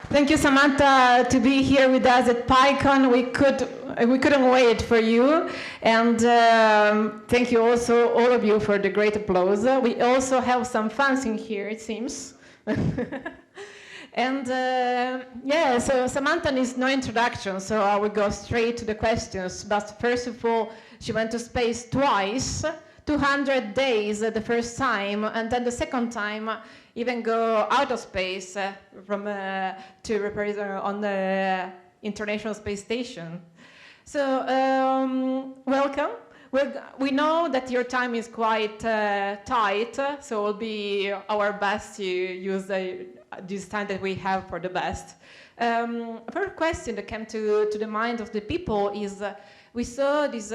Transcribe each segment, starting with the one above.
Thank you, Samantha, to be here with us at PyCon. We couldn't wait for you, and thank you also all of you for the great applause. We also have some fans in here, it seems. And yeah, so Samantha needs no introduction, so I will go straight to the questions. But first of all, she went to space twice, 200 days the first time, and then the second time even go out of space to represent on the International Space Station. So welcome. We know that your time is quite tight, so we'll be our best to use this time that we have for the best. First question that came to the mind of the people is, we saw these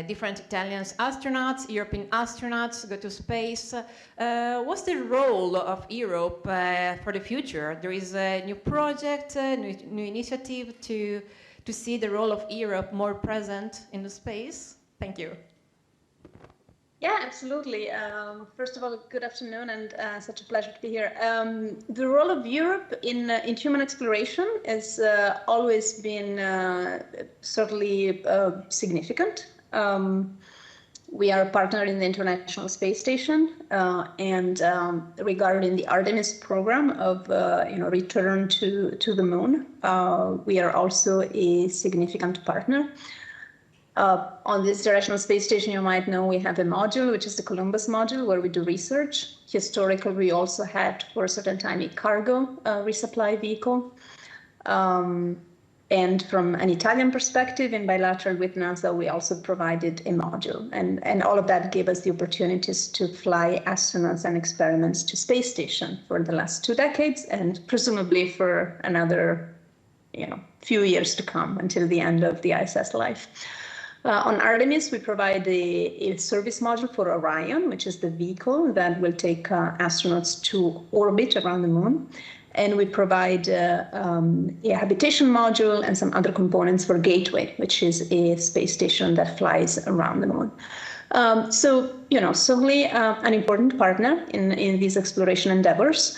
different Italian astronauts, European astronauts go to space. What's the role of Europe for the future? There is a new project, new initiative to see the role of Europe more present in the space? Thank you. Yeah, absolutely. First of all, good afternoon, and such a pleasure to be here. The role of Europe in human exploration has always been certainly significant. We are a partner in the International Space Station, and regarding the Artemis program of return to the moon, we are also a significant partner. On the International Space Station, you might know we have a module, which is the Columbus module, where we do research. Historically, we also had, for a certain time, a cargo resupply vehicle. And from an Italian perspective, in bilateral with NASA, we also provided a module. And all of that gave us the opportunities to fly astronauts and experiments to space station for the last 2 decades, and presumably for another few years to come until the end of the ISS life. On Artemis, we provide a service module for Orion, which is the vehicle that will take astronauts to orbit around the moon. And we provide a habitation module and some other components for Gateway, which is a space station that flies around the moon. So, certainly an important partner in these exploration endeavors.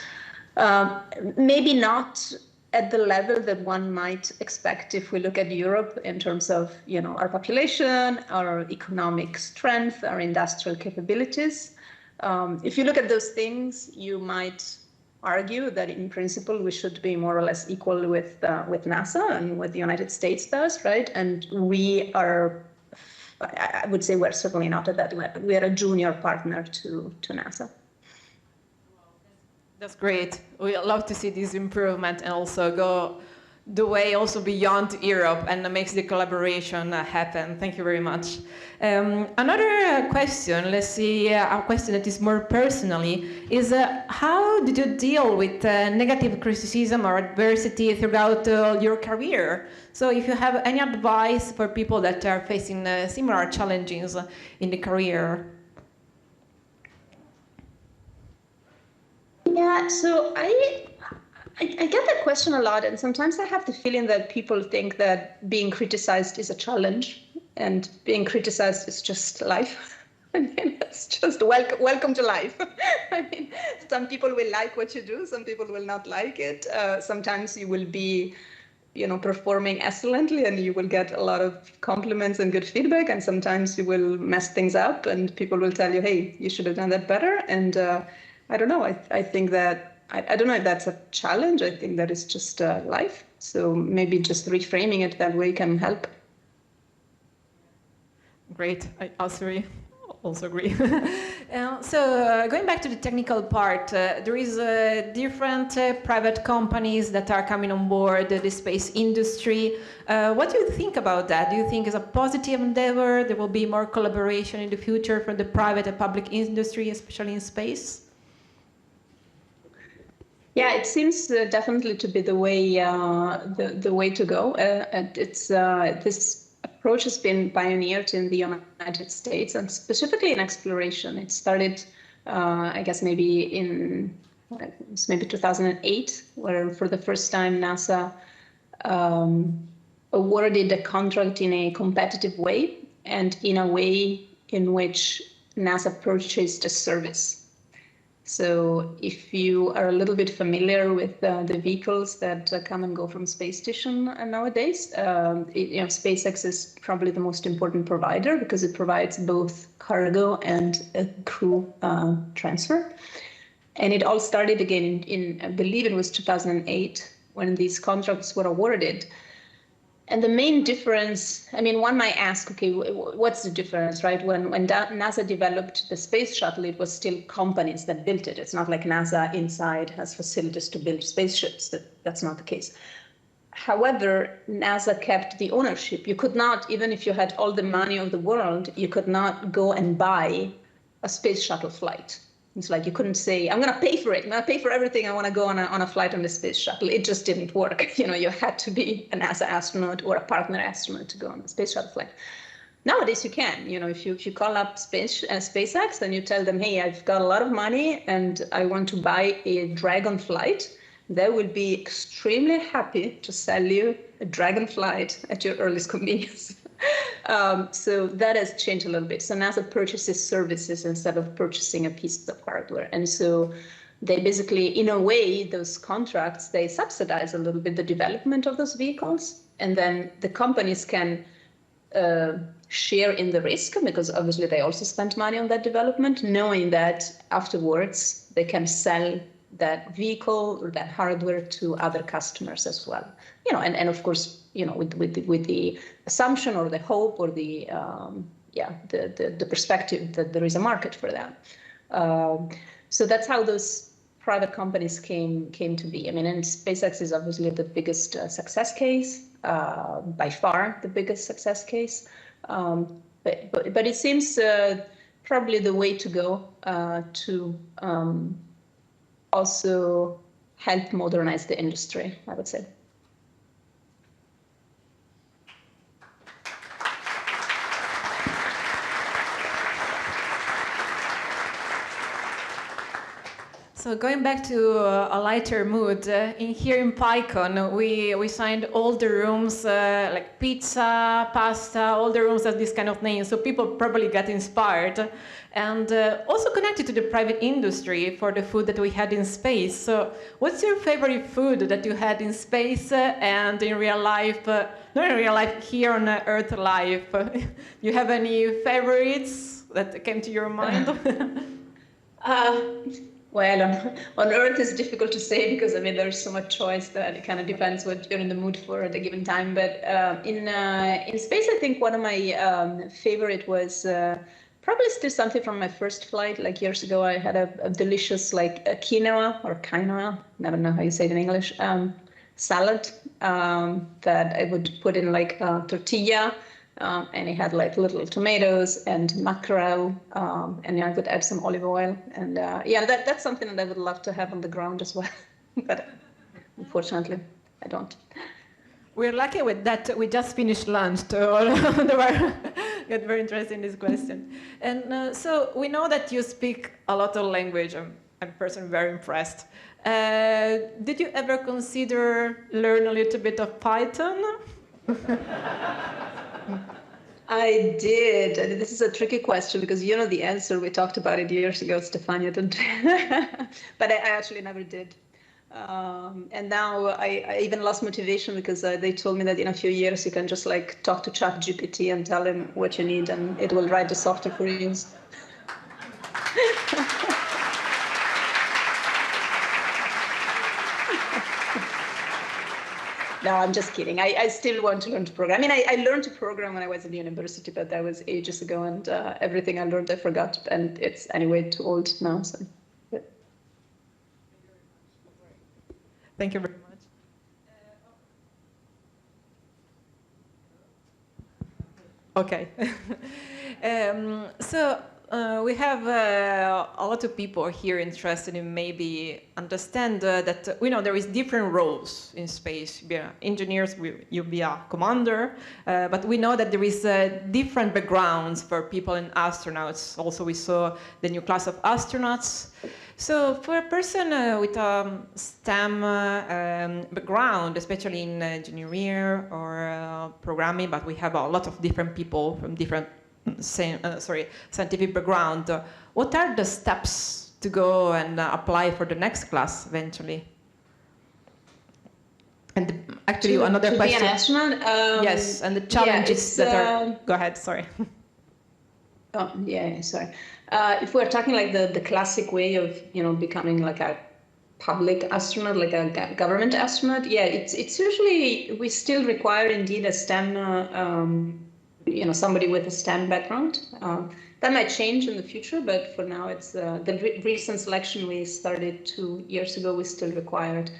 Maybe not at the level that one might expect if we look at Europe in terms of, our population, our economic strength, our industrial capabilities. If you look at those things, you might argue that in principle we should be more or less equal with NASA and what the United States does, right? And we are, I would say, we're certainly not at that level. We are a junior partner to NASA. That's great. We love to see this improvement and also go the way also beyond Europe and makes the collaboration happen. Thank you very much. Another question, let's see, a question that is more personally, is how did you deal with negative criticism or adversity throughout your career? So if you have any advice for people that are facing similar challenges in the career. Yeah, so I get that question a lot, and sometimes I have the feeling that people think that being criticized is a challenge, and being criticized is just life. I mean, it's just welcome to life. I mean, some people will like what you do, some people will not like it. Sometimes you will be, performing excellently, and you will get a lot of compliments and good feedback, and sometimes you will mess things up, and people will tell you, hey, you should have done that better. And I don't know. I think that, I don't know if that's a challenge. I think that is just life. So maybe just reframing it that way can help. Great. I also agree. So going back to the technical part, there is different private companies that are coming on board the space industry. What do you think about that? Do you think it's a positive endeavor? There will be more collaboration in the future from the private and public industry, especially in space? Yeah, it seems definitely to be the way to go. And it's this approach has been pioneered in the United States, and specifically in exploration. It started, I guess, maybe 2008, where for the first time NASA awarded a contract in a competitive way, and in a way in which NASA purchased a service. So if you are a little bit familiar with the vehicles that come and go from space station nowadays, SpaceX is probably the most important provider because it provides both cargo and crew transfer. And it all started again in, I believe it was 2008 when these contracts were awarded. And the main difference, I mean, one might ask, okay, what's the difference, right? When NASA developed the space shuttle, it was still companies that built it. It's not like NASA inside has facilities to build spaceships. That's not the case. However, NASA kept the ownership. You could not, even if you had all the money of the world, you could not go and buy a space shuttle flight. It's like you couldn't say, I'm going to pay for it. I'm going to pay for everything. I want to go on a flight on the space shuttle. It just didn't work. You know, you had to be a NASA astronaut or a partner astronaut to go on a space shuttle flight. Nowadays, you can. You know, if you call up SpaceX and you tell them, hey, I've got a lot of money and I want to buy a Dragon flight, they will be extremely happy to sell you a Dragon flight at your earliest convenience. So that has changed a little bit. So NASA purchases services instead of purchasing a piece of hardware. And so they basically, in a way, those contracts, they subsidize a little bit the development of those vehicles. And then the companies can share in the risk because obviously they also spent money on that development, knowing that afterwards they can sell that vehicle or that hardware to other customers as well. You know, and of course, you know, with the assumption or the hope or the perspective that there is a market for that. So that's how those private companies came to be. I mean, and SpaceX is obviously the biggest success case, by far the biggest success case. But it seems probably the way to go to also help modernize the industry, I would say. So going back to a lighter mood, here in PyCon, we signed all the rooms, like pizza, pasta, all the rooms have this kind of name, so people probably get inspired. And also connected to the private industry for the food that we had in space. So what's your favorite food that you had in space and in real life, not in real life, here on Earth life? You have any favorites that came to your mind? Well, on Earth it's difficult to say because I mean there's so much choice that it kind of depends what you're in the mood for at a given time. But in space, I think one of my favorite was probably still something from my first flight. Like years ago, I had a delicious like a quinoa, never know how you say it in English, salad that I would put in like a tortilla. And it had like little tomatoes and mackerel, and I would add some olive oil. And yeah, that's something that I would love to have on the ground as well. But unfortunately, I don't. We're lucky with that. We just finished lunch, so they were get very interested in this question. And so we know that you speak a lot of language. I'm personally very impressed. Did you ever consider learn a little bit of Python? I did. This is a tricky question because you know the answer. We talked about it years ago, Stefania, didn't but I actually never did. And now I even lost motivation because they told me that in a few years you can just like talk to ChatGPT and tell him what you need and it will write the software for you. No, I'm just kidding. I still want to learn to program. I mean, I learned to program when I was in university, but that was ages ago, and everything I learned I forgot, and it's anyway too old now. So. Yeah. Thank you very much. Okay. So we have a lot of people here interested in maybe understand that we know there is different roles in space. Be engineers, you'll be a commander, but we know that there is different backgrounds for people and astronauts. Also, we saw the new class of astronauts. So for a person with a STEM background, especially in engineering or programming, but we have a lot of different people from different scientific background. What are the steps to go and apply for the next class eventually? And actually, another question. To be an astronaut? Yes, and the challenges that are... Go ahead, sorry. Oh, yeah, sorry. If we're talking like the classic way of, becoming like a public astronaut, like a government astronaut, yeah, it's usually, we still require indeed a STEM, somebody with a STEM background. That might change in the future, but for now, it's the recent selection we started 2 years ago. We still required,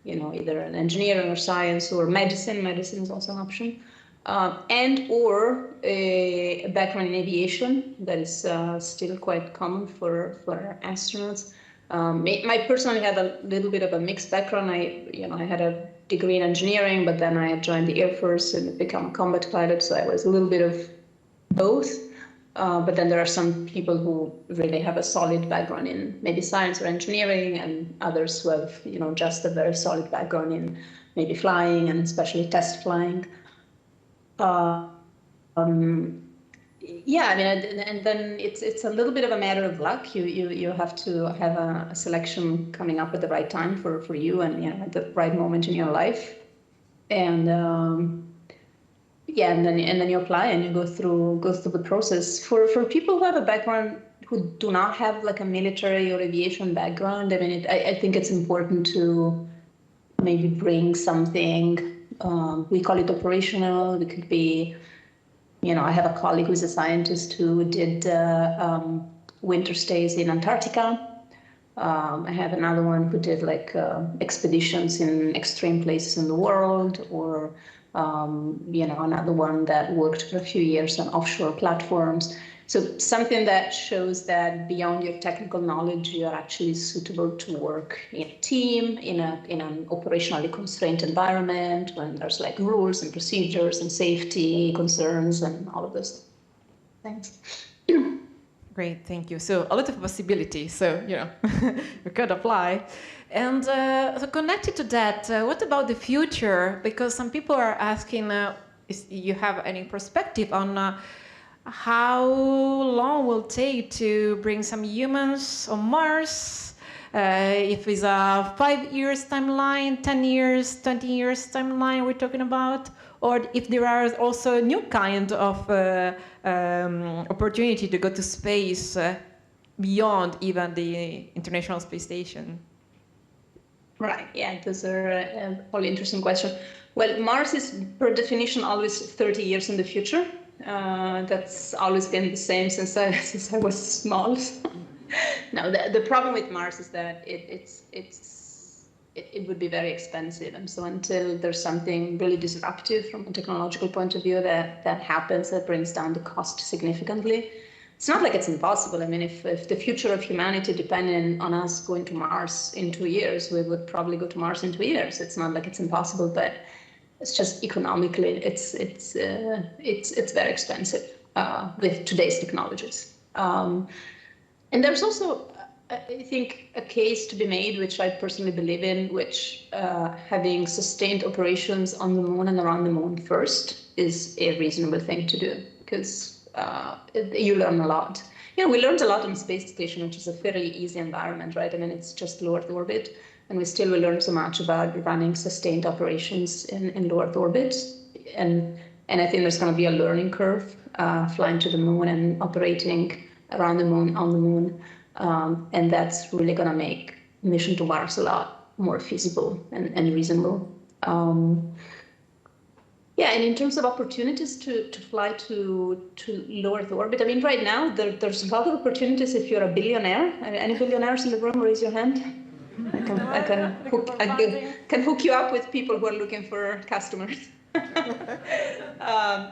either an engineering or science or medicine. Medicine is also an option, and or a background in aviation. That is still quite common for astronauts. I personally had a little bit of a mixed background. I had a degree in engineering, but then I had joined the Air Force and become a combat pilot. So I was a little bit of both. But then there are some people who really have a solid background in maybe science or engineering, and others who have, just a very solid background in maybe flying and especially test flying. Yeah, I mean, and then it's a little bit of a matter of luck. You have to have a selection coming up at the right time for you, and at the right moment in your life, and yeah, and then you apply and you go through the process. For people who have a background who do not have like a military or aviation background, I mean, I think it's important to maybe bring something. We call it operational. It could be. I have a colleague who's a scientist who did winter stays in Antarctica. I have another one who did like expeditions in extreme places in the world, or another one that worked for a few years on offshore platforms. So something that shows that beyond your technical knowledge, you are actually suitable to work in a team, in an operationally constrained environment, when there's like rules and procedures and safety concerns and all of those things. Great, thank you. So a lot of possibilities, so, you could apply. And so connected to that, what about the future? Because some people are asking, if you have any perspective on how long will it take to bring some humans on Mars? If it's a 5 years timeline, 10 years, 20 years timeline we're talking about, or if there are also new kind of opportunity to go to space beyond even the International Space Station. Right, yeah, those are probably interesting question. Well, Mars is per definition always 30 years in the future. That's always been the same since I was small. No, the problem with Mars is that it would be very expensive, and so until there's something really disruptive from a technological point of view that happens, that brings down the cost significantly. It's not like it's impossible. I mean, if the future of humanity depended on us going to Mars in 2 years, we would probably go to Mars in 2 years. It's not like it's impossible, but it's just economically, it's very expensive with today's technologies. And there's also, I think, a case to be made, which I personally believe in, which having sustained operations on the moon and around the moon first is a reasonable thing to do, because you learn a lot. We learned a lot on the space station, which is a fairly easy environment, right? I mean, it's just low Earth orbit. And we still will learn so much about running sustained operations in low Earth orbit. And I think there's going to be a learning curve flying to the moon and operating around the moon, on the moon. And that's really going to make mission to Mars a lot more feasible and reasonable. Yeah, and in terms of opportunities to fly to low Earth orbit, I mean, right now there's a lot of opportunities if you're a billionaire. Any billionaires in the room? Raise your hand. I can hook you up with people who are looking for customers.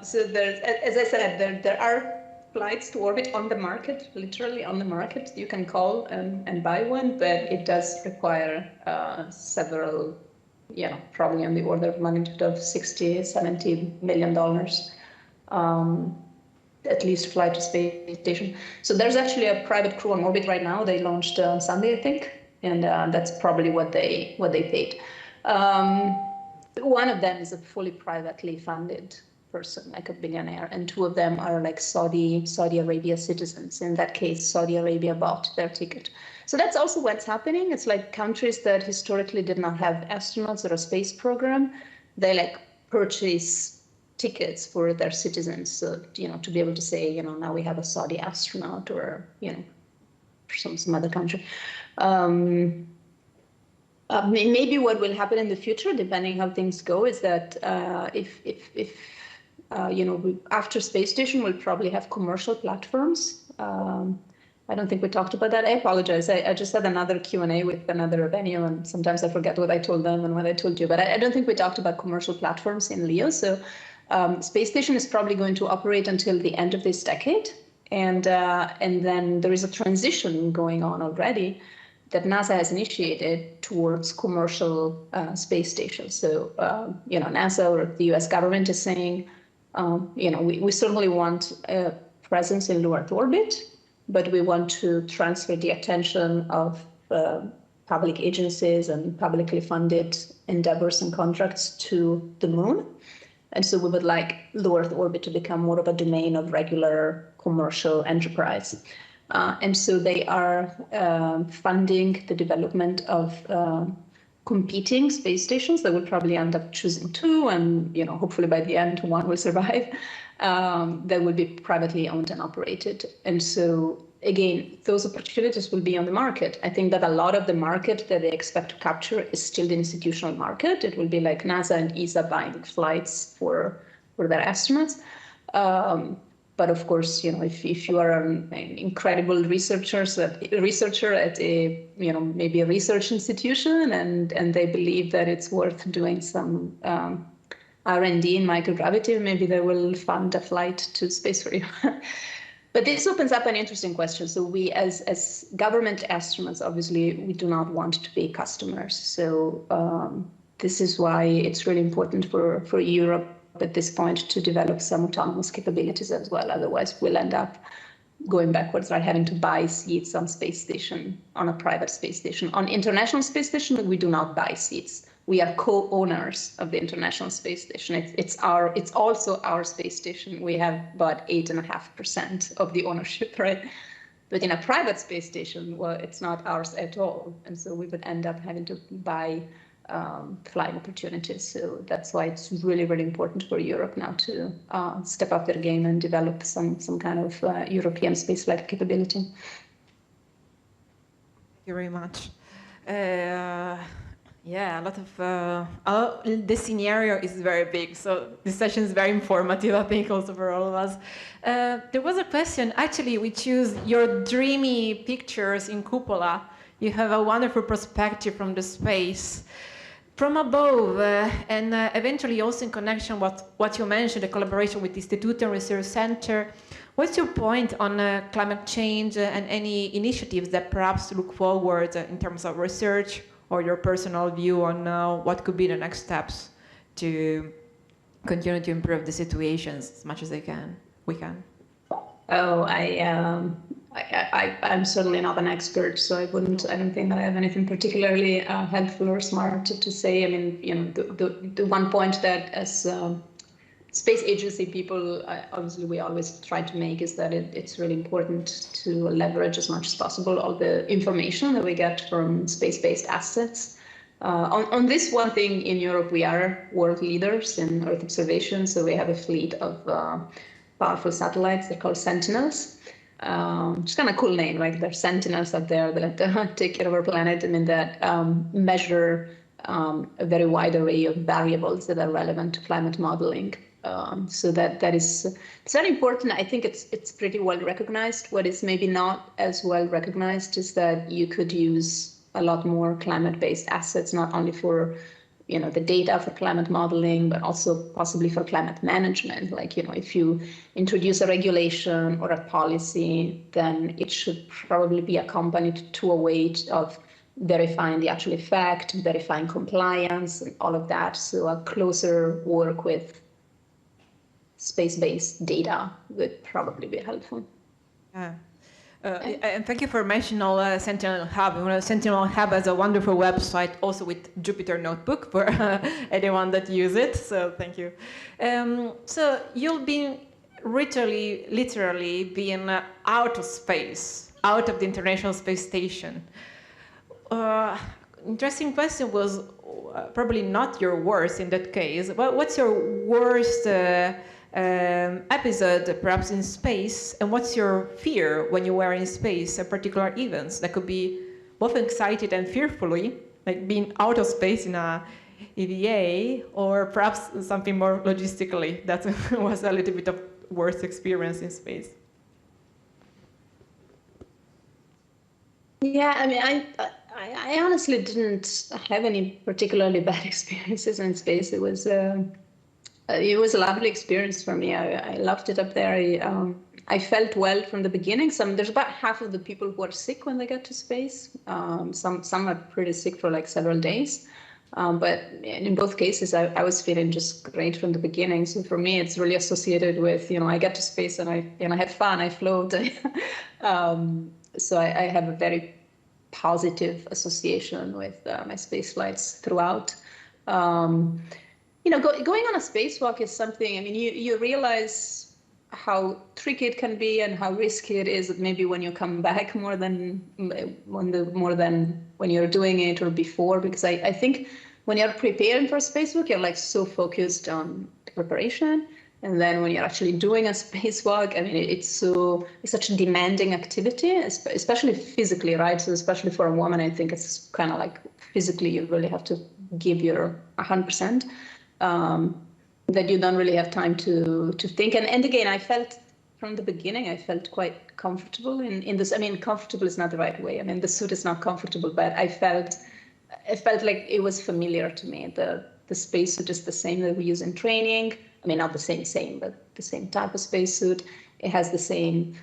So there's, as I said, there are flights to orbit on the market, literally on the market. You can call and buy one, but it does require several, probably on the order of magnitude of $60–70 million, at least fly to space station. So there's actually a private crew on orbit right now. They launched on Sunday, I think. And that's probably what they paid. One of them is a fully privately funded person, like a billionaire, and two of them are like Saudi Arabia citizens. In that case, Saudi Arabia bought their ticket. So that's also what's happening. It's like countries that historically did not have astronauts or a space program, they like purchase tickets for their citizens, so, to be able to say, now we have a Saudi astronaut, or, some other country. Maybe what will happen in the future, depending how things go, is that if after space station, we'll probably have commercial platforms. I don't think we talked about that. I apologize. I just had another Q&A with another venue, and sometimes I forget what I told them and what I told you. But I don't think we talked about commercial platforms in LEO. So space station is probably going to operate until the end of this decade. And then there is a transition going on already that NASA has initiated towards commercial space stations. So, NASA or the US government is saying, we certainly want a presence in low Earth orbit, but we want to transfer the attention of public agencies and publicly funded endeavors and contracts to the moon. And so we would like low Earth orbit to become more of a domain of regular commercial enterprise. And so they are funding the development of competing space stations. They will probably end up choosing two, and hopefully by the end one will survive. That will be privately owned and operated. And so again, those opportunities will be on the market. I think that a lot of the market that they expect to capture is still the institutional market. It will be like NASA and ESA buying flights for their astronauts. But of course, if you are an incredible researcher at a, maybe a research institution, and they believe that it's worth doing some R&D in microgravity, maybe they will fund a flight to space for you. But this opens up an interesting question. So we, as government astronauts, obviously, we do not want to be customers. So this is why it's really important for Europe at this point to develop some autonomous capabilities as well. Otherwise, we'll end up going backwards, right? Having to buy seats on space station, on a private space station. On international space station, we do not buy seats. We are co-owners of the International Space Station. It's also our space station. We have about 8.5% of the ownership, right? But in a private space station, well, it's not ours at all. And so we would end up having to buy flying opportunities. So that's why it's really, really important for Europe now to step up their game and develop some kind of European spaceflight capability. Thank you very much. Yeah, a lot of the scenario is very big, so this session is very informative, I think, also for all of us. There was a question, actually, we choose your dreamy pictures in cupola. You have a wonderful perspective from the space. From above, and eventually also in connection with what you mentioned, the collaboration with the Institute and Research Center, what's your point on climate change and any initiatives that perhaps look forward in terms of research, or your personal view on what could be the next steps to continue to improve the situations as much as we can? Oh, I'm certainly not an expert, so I don't think that I have anything particularly helpful or smart to say. I mean, the one point that as space agency people, obviously we always try to make is that it's really important to leverage as much as possible all the information that we get from space-based assets. On this one thing in Europe, we are world leaders in Earth observation, so we have a fleet of powerful satellites. They're called Sentinels. Just kind of cool name, right? They're sentinels out there that take care of our planet, and that measure a very wide array of variables that are relevant to climate modeling. So that is, it's very important. I think it's pretty well recognized. What is maybe not as well recognized is that you could use a lot more climate-based assets, not only for the data for climate modeling, but also possibly for climate management. Like, if you introduce a regulation or a policy, then it should probably be accompanied to a way of verifying the actual effect, verifying compliance, and all of that. So a closer work with space-based data would probably be helpful. Yeah. And thank you for mentioning Sentinel Hub. Sentinel Hub has a wonderful website also with Jupyter Notebook for anyone that uses it. So thank you. So you've been literally being out of space out of the International Space Station. Interesting question was probably not your worst in that case. But what's your worst episode, perhaps in space, and what's your fear when you were in space at particular events? That could be both excited and fearfully, like being out of space in a EVA, or perhaps something more logistically that was a little bit of worst experience in space. Yeah, I mean, I honestly didn't have any particularly bad experiences in space. It was a lovely experience for me. I loved it up there. I felt well from the beginning. There's about half of the people who are sick when they get to space. Some are pretty sick for like several days. But in both cases, I was feeling just great from the beginning. So for me, it's really associated with, I get to space and I have fun, I float. So I have a very positive association with my space flights throughout. Going on a spacewalk is something, I mean, you realize how tricky it can be and how risky it is maybe when you come back more than when you're doing it or before, because I think when you're preparing for a spacewalk, you're like so focused on preparation. And then when you're actually doing a spacewalk, I mean, it's such a demanding activity, especially physically, right? So especially for a woman, I think it's kind of like physically, you really have to give your 100%, that you don't really have time to think. And again, I felt from the beginning, I felt quite comfortable in this. I mean, comfortable is not the right way. I mean, the suit is not comfortable, but I felt like it was familiar to me. The spacesuit is the same that we use in training. I mean, not the same, but the same type of spacesuit. It has the same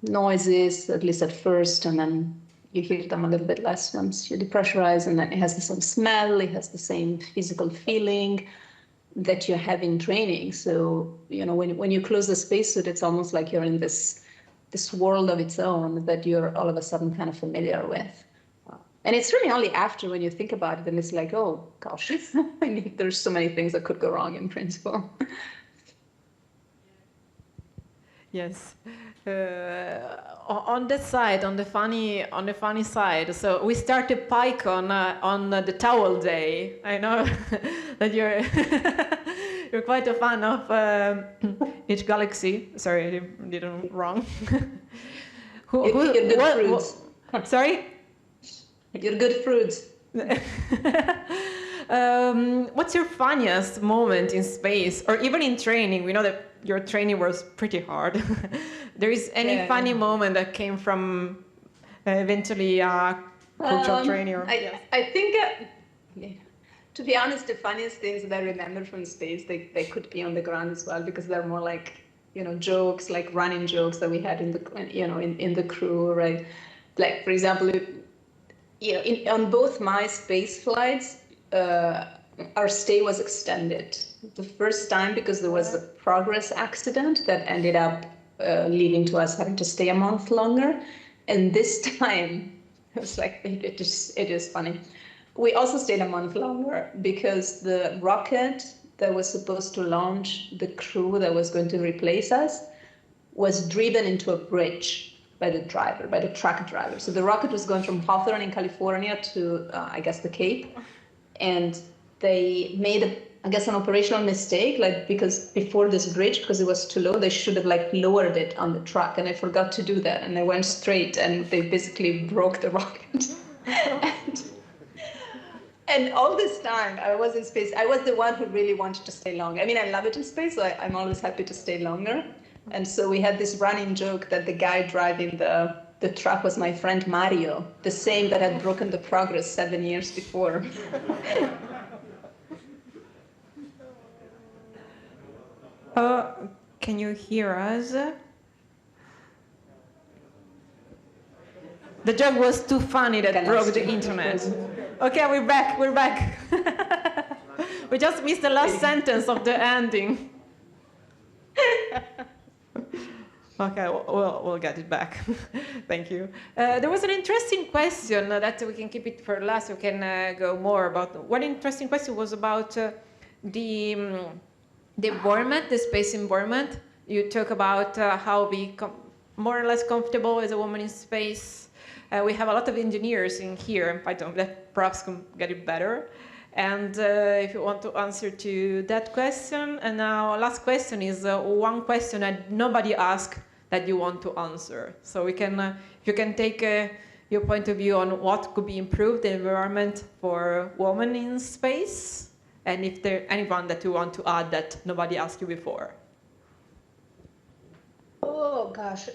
noises, at least at first, and then you hear them a little bit less once you depressurize, and then it has the same smell, it has the same physical feeling that you have in training. So, when you close the spacesuit, it's almost like you're in this world of its own that you're all of a sudden kind of familiar with. And it's really only after when you think about it, and it's like, oh gosh, I mean, there's so many things that could go wrong in principle. Yes. On that side, on the funny side, so we started PyCon on the Towel Day. I know that you're you're quite a fan of each galaxy. Sorry, I did it wrong. Sorry? You're good fruits. What's your funniest moment in space, or even in training? We know that your training was pretty hard. There is any funny moment that came from eventually cultural training? I think, to be honest, the funniest things that I remember from space, they could be on the ground as well, because they're more like, jokes, like running jokes that we had in the, in the crew, right? Like, for example, on both my space flights, our stay was extended. The first time because there was a progress accident that ended up leading to us having to stay a month longer. And this time, it was like, it is funny. We also stayed a month longer because the rocket that was supposed to launch the crew that was going to replace us was driven into a bridge by the truck driver. So the rocket was going from Hawthorne in California to, I guess, the Cape. And they made, an operational mistake, because before this bridge, because it was too low, they should have lowered it on the truck. And I forgot to do that. And I went straight and they basically broke the rocket. And all this time I was in space, I was the one who really wanted to stay longer. I mean, I love it in space, so I'm always happy to stay longer. And so we had this running joke that the guy driving the truck was my friend Mario, the same that had broken the Progress 7 years before. Can you hear us? The joke was too funny that broke the internet. Okay, we're back. We just missed the last sentence of the ending. Okay, we'll get it back. Thank you. There was an interesting question that we can keep it for last. We can go more about. One interesting question was about the environment, the space environment. You talk about how we more or less comfortable as a woman in space. We have a lot of engineers in here in Python that perhaps can get it better. And if you want to answer to that question, and now last question is one question that nobody asked that you want to answer. So we can, if you can take your point of view on what could be improved the environment for women in space, and if there anyone that you want to add that nobody asked you before. Oh gosh.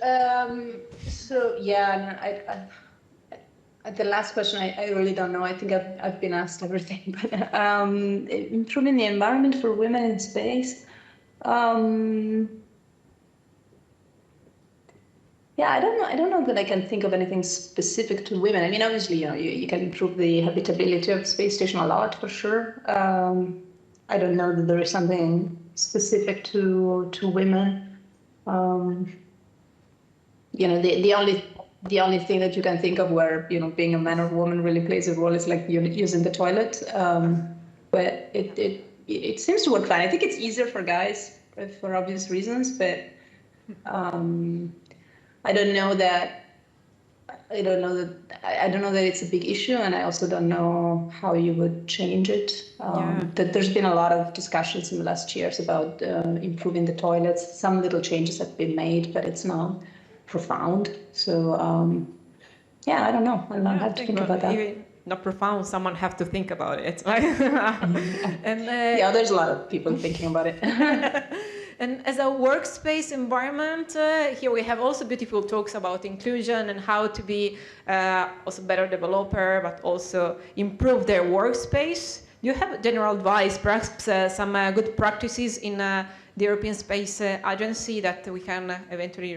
So yeah, the last question I really don't know. I think I've been asked everything. But improving the environment for women in space. Yeah, I don't know. I don't know that I can think of anything specific to women. I mean, obviously, you can improve the habitability of the space station a lot for sure. I don't know that there is something specific to women. The only thing that you can think of where being a man or woman really plays a role is like using the toilet. But it seems to work fine. I think it's easier for guys for obvious reasons, but I don't know that it's a big issue, and I also don't know how you would change it. There's been a lot of discussions in the last years about improving the toilets. Some little changes have been made, but it's not profound. So I don't know. I don't know how to think about that. Even not profound, someone have to think about it, right? And there's a lot of people thinking about it. And as a workspace environment, here we have also beautiful talks about inclusion and how to be also better developer, but also improve their workspace. Do you have general advice, perhaps some good practices in the European Space Agency that we can eventually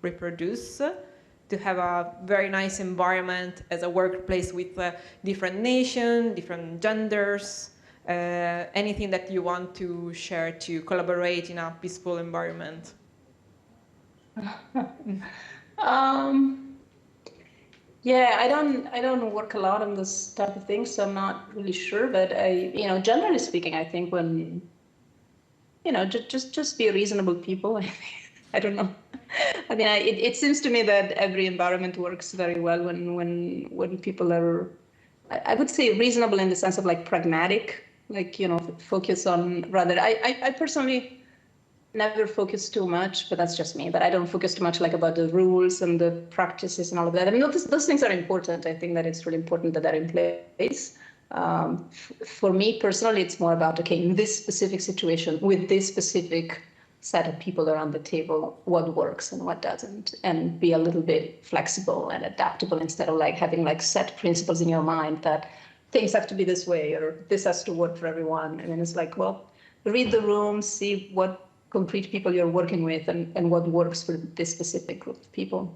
reproduce to have a very nice environment as a workplace with different nations, different genders? Anything that you want to share to collaborate in a peaceful environment? I don't work a lot on this type of thing, so I'm not really sure. But generally speaking, I think when just be reasonable people. I don't know. I mean, it seems to me that every environment works very well when people are, I would say, reasonable in the sense of like pragmatic. Like, focus on rather, I personally never focus too much, but that's just me, but I don't focus too much like about the rules and the practices and all of that. I mean, those things are important. I think that it's really important that they're in place. For me personally, it's more about, okay, in this specific situation, with this specific set of people around the table, what works and what doesn't, and be a little bit flexible and adaptable instead of like having like set principles in your mind that things have to be this way or this has to work for everyone. And then it's like, well, read the room, see what concrete people you're working with and what works for this specific group of people.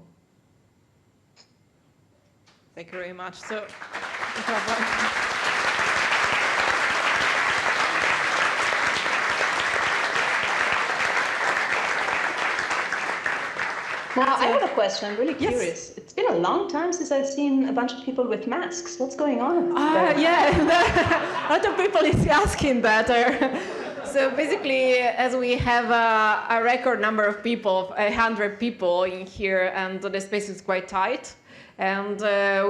Thank you very much. So, now, I have a question. I'm really curious. Yes. It's been a long time since I've seen a bunch of people with masks. What's going on? A lot of people is asking that. So basically, as we have a record number of people, 100 people in here, and the space is quite tight, and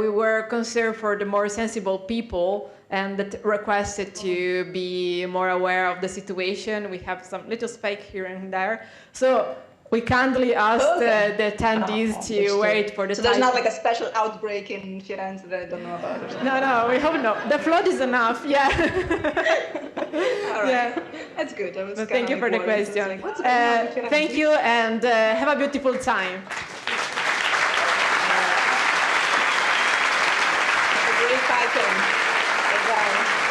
we were concerned for the more sensible people and that requested to be more aware of the situation. We have some little spike here and there. So we kindly asked the attendees to wait for the So there's not like a special outbreak in Firenze that I don't know about or something? No, we hope not. The flood is enough, All right. Yeah. That's good. Thank you for the question. Like, thank you, and have a beautiful time. Have a great pycon. Bye-bye.